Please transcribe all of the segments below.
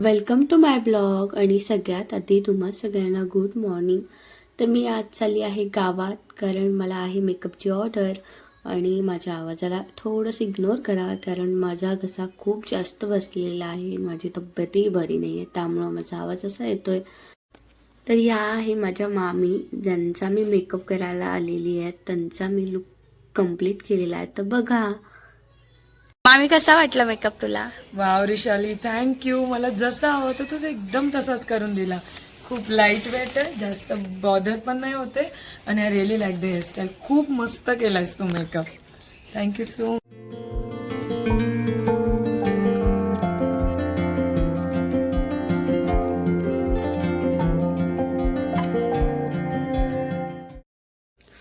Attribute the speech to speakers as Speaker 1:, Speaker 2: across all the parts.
Speaker 1: Welcome to my blog. आणि सगळ्यात आधी तुम्हा सगळ्यांना गुड मॉर्निंग. तर मी आज चालली आहे गावात, कारण मला आहे मेकअपची ऑर्डर. आणि माझ्या आवाजाला थोडंसं इग्नोर करा, कारण माझा घसा खूप जास्त बसलेला आहे. माझी तब्येतही बरी नाही आहे, त्यामुळं माझा आवाज असा येतोय. तर या आहे माझ्या मामी, ज्यांचा मी मेकअप करायला आलेली आहे. त्यांचा मी लुक कंप्लीट केलेला आहे, तर बघा. मामी, कसा वाटला मेकअप तुला?
Speaker 2: Wow Rishali, thank you. मला जसा हवं होतं तो एकदम तसाच करून दिला. खूप लाईट वेट आहे, जास्त बॉदर पण नाही होते. आणि I really like the hairstyle. खूप मस्त केलायस तू मेकअप. Thank you so.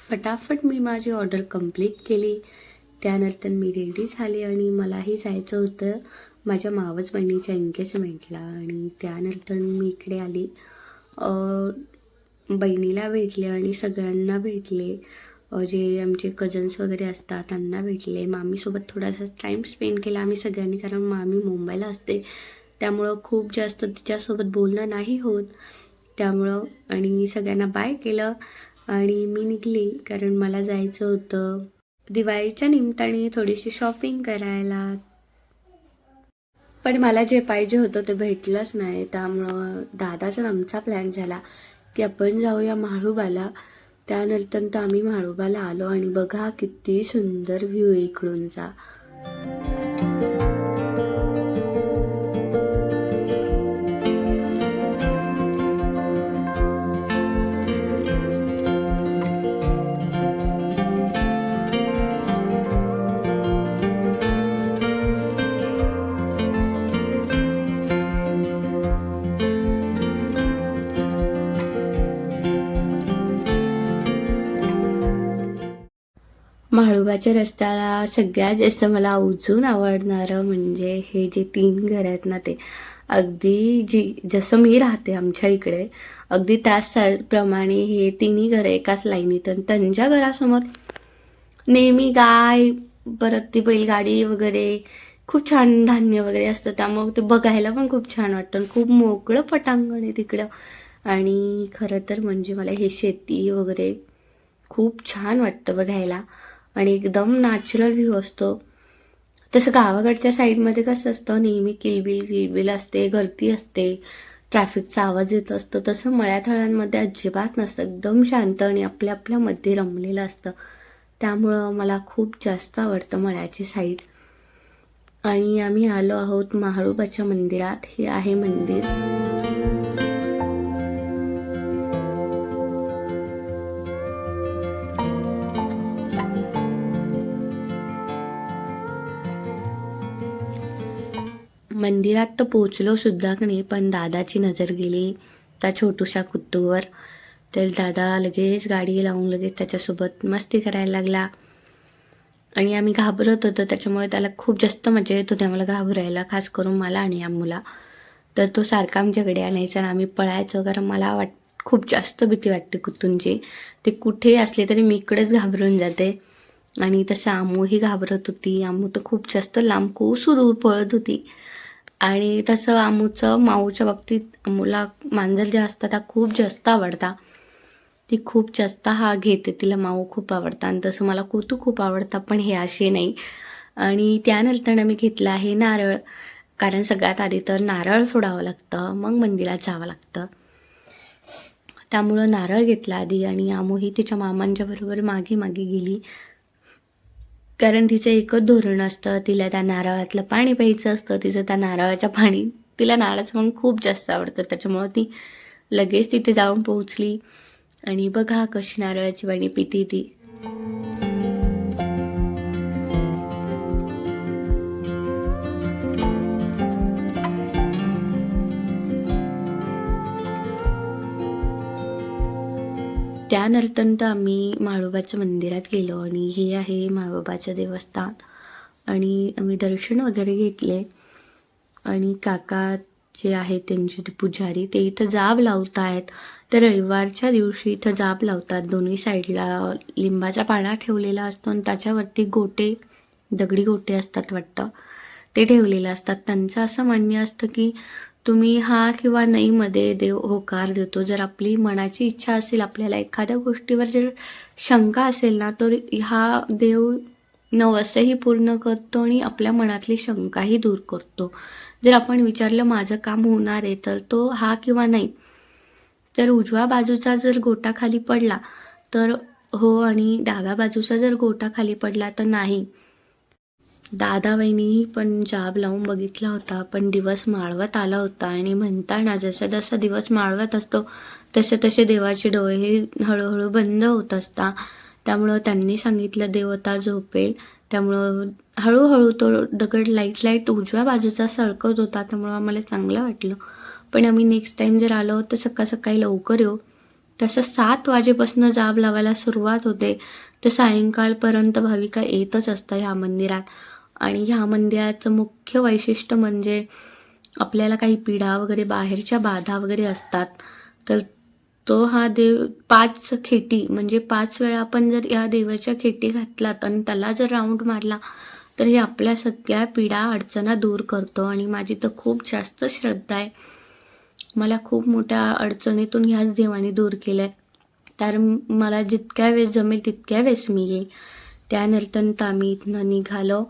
Speaker 1: फटाफट मी माझी ऑर्डर कंप्लीट केली. त्यानंतर मी रेडी झाले आणि मलाही जायचं होतं माझ्या मावस बहिणीच्या एंगेजमेंटला. आणि त्यानंतर मी इकडे आली, बहिणीला भेटले आणि सगळ्यांना भेटले. जे आमचे कझन्स वगैरे असतात त्यांना भेटले. मामीसोबत थोडासा टाईम स्पेंड केला आम्ही सगळ्यांनी, कारण मामी मुंबईला असते, त्यामुळं खूप जास्त तिच्यासोबत बोलणं नाही होत. त्यामुळं आणि सगळ्यांना बाय केलं आणि मी निघली, कारण मला जायचं होतं दिवाळीच्या निमित्ताने थोडीशी शॉपिंग करायला. पण मला जे पाहिजे होतं ते भेटलंच नाही. त्यामुळं दादाचा आमचा प्लॅन झाला की आपण जाऊया म्हाळुबाला. त्यानंतर तर आम्ही म्हाळुबाला आलो आणि बघा किती सुंदर व्ह्यू आहे इकडूनचा. म्हाळुबाच्या रस्त्याला सगळ्यात जास्त मला अजून आवडणारं म्हणजे हे जे 3 घर आहेत ना, ते अगदी जसं मी राहते आमच्या इकडे, अगदी त्याच प्रमाणे हे तिन्ही घरं एकाच लाईनीत. आणि त्यांच्या घरासमोर नेहमी गाय, परत ती बैलगाडी वगैरे, खूप छान धान्य वगैरे असतं. त्यामुळे ते बघायला पण खूप छान वाटतं. खूप मोकळं पटांगण आहे तिकडं. आणि खरं तर म्हणजे मला हे शेती वगैरे खूप छान वाटतं बघायला. आणि एकदम नॅचरल व्ह्यू असतो. तसं गावाकडच्या साईडमध्ये कसं असतं, नेहमी किलबिल असते, गर्दी असते, ट्रॅफिकचा आवाज येत असतो. तसं मळ्याथळांमध्ये अजिबात नसतं. एकदम शांत आणि आपल्यामध्ये रमलेलं असतं. त्यामुळं मला खूप जास्त आवडतं मळ्याची साईड. आणि आम्ही आलो आहोत म्हाळुबाच्या मंदिरात. हे आहे मंदिर. मंदिरात तर पोचलो सुद्धा की नाही, पण दादाची नजर गेली त्या छोटूशा कुत्तूवर. तर दादा लगेच गाडी लावून लगेच त्याच्यासोबत मस्ती करायला लागला. आणि आम्ही घाबरत होतो, त्याच्यामुळे त्याला खूप जास्त मजा येत होती आम्हाला घाबरायला, खास करून मला आणि आम्हाला. तर तो सारखा आमच्याकडे आणायचा आणि आम्ही पळायचो, कारण मला खूप जास्त भीती वाटते कुत्तूंची. ते कुठे असले तरी मी इकडेच घाबरून जाते. आणि तसं आमूही घाबरत होती. आमू तर खूप जास्त लांब खूप दूर पळत होती. आणि तसं आमूचं माऊच्या बाबतीत आमूला मांजर जे असतात त्या खूप जास्त आवडतात. ती खूप जास्त घेते, तिला माऊ खूप आवडतं. आणि तसं मला कुतू खूप आवडतं, पण हे असे नाही. आणि त्यानंतर मी घेतलं आहे नारळ, कारण सगळ्यात आधी तर नारळ फोडावं लागतं, मग मंदिरात जावं लागतं. त्यामुळं नारळ घेतला आधी. आणि आमूही तिच्या मामांच्या बरोबर मागे मागे गेली, कारण तिचं एकच धोरण असतं, तिला त्या नारळातलं पाणी प्यायचं असतं. तिचं त्या नारळाच्या पाणी, तिला नारळाचं पण खूप जास्त आवडतं, त्याच्यामुळं ती लगेच तिथे जाऊन पोहोचली. आणि बघा कशी नारळाची पाणी पिती ती. त्यानंतर आम्ही म्हाळुबाच्या मंदिरात गेलो. आणि हे आहे म्हाळुबाचं देवस्थान. आणि आम्ही दर्शन वगैरे घेतले. आणि काका जे आहेत त्यांचे ते पुजारी, ते इथं जाब लावत आहेत. तर रविवारच्या दिवशी इथं जाब लावतात. दोन्ही साईडला लिंबाचा पाना ठेवलेला असतो आणि त्याच्यावरती गोटे, दगडी गोटे असतात वाटतं, ते ठेवलेले असतात. त्यांचं असं मान्य असतं की तुम्ही हा किंवा नाही मध्ये देव होकार देतो. जर आपली मनाची इच्छा असेल, आपल्याला एखाद्या गोष्टीवर जर शंका असेल ना, तर हा देव नवसही पूर्ण करतो आणि आपल्या मनातली शंकाही दूर करतो. जर आपण विचारलं माझं काम होणार आहे, तर तो हा किंवा नाही. तर उजव्या बाजूचा जर गोटा खाली पडला तर हो आणि डाव्या बाजूचा जर गोटा खाली पडला तर नाही. दादा वहिनीही पण जाब लावून बघितला होता, पण दिवस माळवत आला होता आणि म्हणताना जसा जसा दिवस माळवत असतो तसे तसे देवाचे डोळे हे हळूहळू बंद होत असतात. त्यामुळं त्यांनी सांगितलं देव आता झोपेल. त्यामुळं हळूहळू तो दगड लाईट उजव्या बाजूचा सरकत होता. त्यामुळं आम्हाला चांगलं वाटलं. पण आम्ही नेक्स्ट टाईम जर आलो तर सकाळी लवकर येऊ. तसं 7 वाजेपासून जाब लावायला सुरुवात होते तर सायंकाळपर्यंत भाविका येतच असतात ह्या मंदिरात. आणि ह्या मंदिराचं मुख्य वैशिष्ट्य म्हणजे आपल्याला काही पीडा वगैरे बाहेरच्या बाधा वगैरे असतात तर तो हा देव 5 खेटी म्हणजे 5 वेळा आपण जर या देवाच्या खेटी घातलात आणि त्याला जर राऊंड मारला तर हे आपल्या सगळ्या पीडा अडचणा दूर करतो. आणि माझी तर खूप जास्त श्रद्धा आहे. मला खूप मोठ्या अडचणीतून ह्याच देवाने दूर केलं आहे. तर मला जितक्या वेळेस जमेल तितक्या वेळेस मी येईल. त्यानंतर आम्ही इथनं निघालो.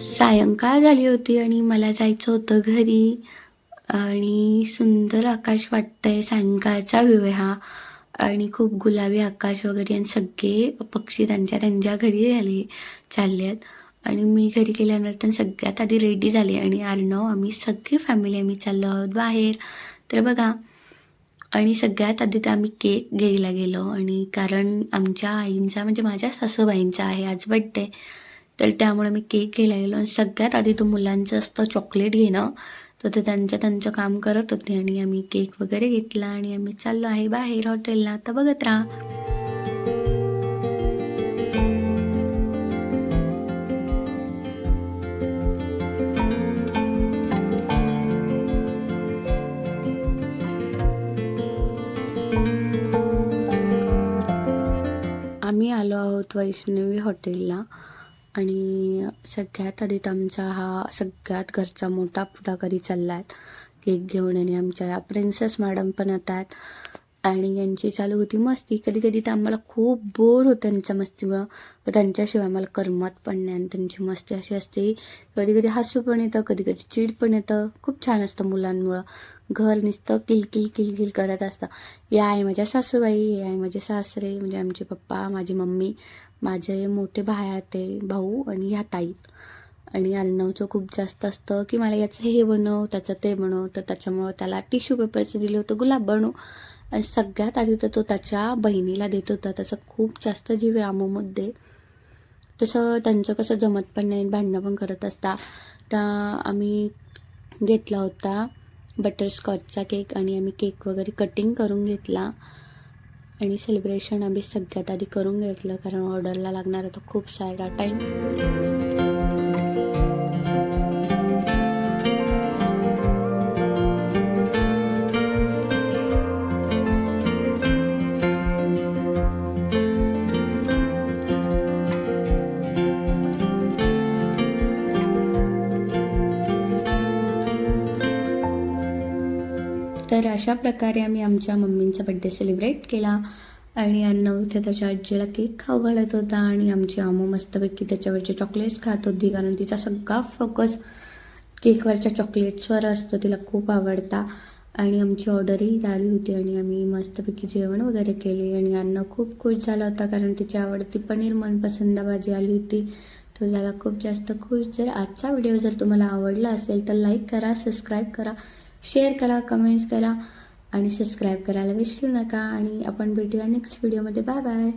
Speaker 1: सायंकाळ झाली होती आणि मला जायचं होतं घरी. आणि सुंदर आकाश वाटतंय, सायंकाळचा व्ह्यू आहे हा. आणि खूप गुलाबी आकाश वगैरे आणि सगळे पक्षी त्यांच्या घरी चालले आहेत. आणि मी घरी गेल्यानंतर सगळ्यात आधी रेडी झाले आणि अर्णव आम्ही सगळी फॅमिली आम्ही चाललो आहोत बाहेर. तर बघा, आणि सगळ्यात आधी तर आम्ही केक घ्यायला गेलो. आणि कारण आमच्या आईंचा म्हणजे माझ्या सासूबाईंचा आहे आज बड्डे, तर त्यामुळे मी केक घ्यायला गेलो. आणि सगळ्यात आधी तो मुलांचं असतं चॉकलेट घेणं, तर ते त्यांचं काम करत होते आणि आम्ही केक वगैरे घेतला आणि आम्ही चाललो आहे बाहेर हॉटेलला. तर बघत राहा. आम्ही आलो आहोत वैष्णवी हॉटेलला. आणि सगळ्यात आधी आमचा हा सगळ्यात घरचा मोठा पुढाकारी चालला आहे केक घेऊन. आणि आमच्या प्रिन्सेस मॅडम पण येतात आणि यांची चालू होती मस्ती. कधी कधी तर आम्हाला खूप बोर होतं त्यांच्या मस्तीमुळं, व त्यांच्याशिवाय आम्हाला करमत पण नाही. आणि त्यांची मस्ती अशी असते, कधी कधी हसू पण येतं, कधी कधी चिड पण येतं. खूप छान असतं मुलांमुळं. घर नुसतं किलकिल करत असतं. या आहे माझ्या सासूबाई, हे आहे माझे सासरे म्हणजे आमचे पप्पा, माझी मम्मी, माझे मोठे भाऊ आणि ह्या ताई. आणि अर्णवचं खूप जास्त असतं की मला याचं हे बनव, त्याचं ते बनव. तर त्याच्यामुळं त्याला टिश्यू पेपरचं दिलं होतं गुलाब बनव. आणि सगळ्यात आधी तर तो त्याच्या बहिणीला देत होता. त्याचं खूप जास्त जीव आहे आमूमध्ये. तसं त्यांचं कसं जमत पण नाही, भांडणं पण करत असता. तर आम्ही घेतला होता बटरस्कॉचचा केक आणि आम्ही केक वगैरे कटिंग करून घेतला. आणि सेलिब्रेशन आम्ही सगळ्यात आधी करून घेतलं कारण ऑर्डरला लागणार होता खूप सारा टाईम. तर अशा प्रकारे आम्ही आमच्या मम्मींचा बड्डे सेलिब्रेट केला. आणि अर्णव इथे त्याच्या आजीला केक खाऊ घालत होता आणि आमची आमू मस्तपैकी त्याच्यावरचे चॉकलेट्स खात होती कारण तिचा सगळा फोकस केकवरच्या चॉकलेट्सवर असतो, तिला खूप आवडता. आणि आमची ऑर्डरही झाली होती आणि आम्ही मस्तपैकी जेवण वगैरे केले. आणि अर्णव खूप खुश झाला होता कारण तिची आवडती पनीर मनपसंद भाजी आली होती. तो झाला खूप जास्त खुश. जर आजचा व्हिडिओ जर तुम्हाला आवडला असेल तर लाईक करा, सबस्क्राईब करा, शेअर करा, कमेंट्स करा आणि सबस्क्राईब करायला विसरू नका. आणि आपण भेटूया नेक्स्ट व्हिडिओमध्ये. Bye bye.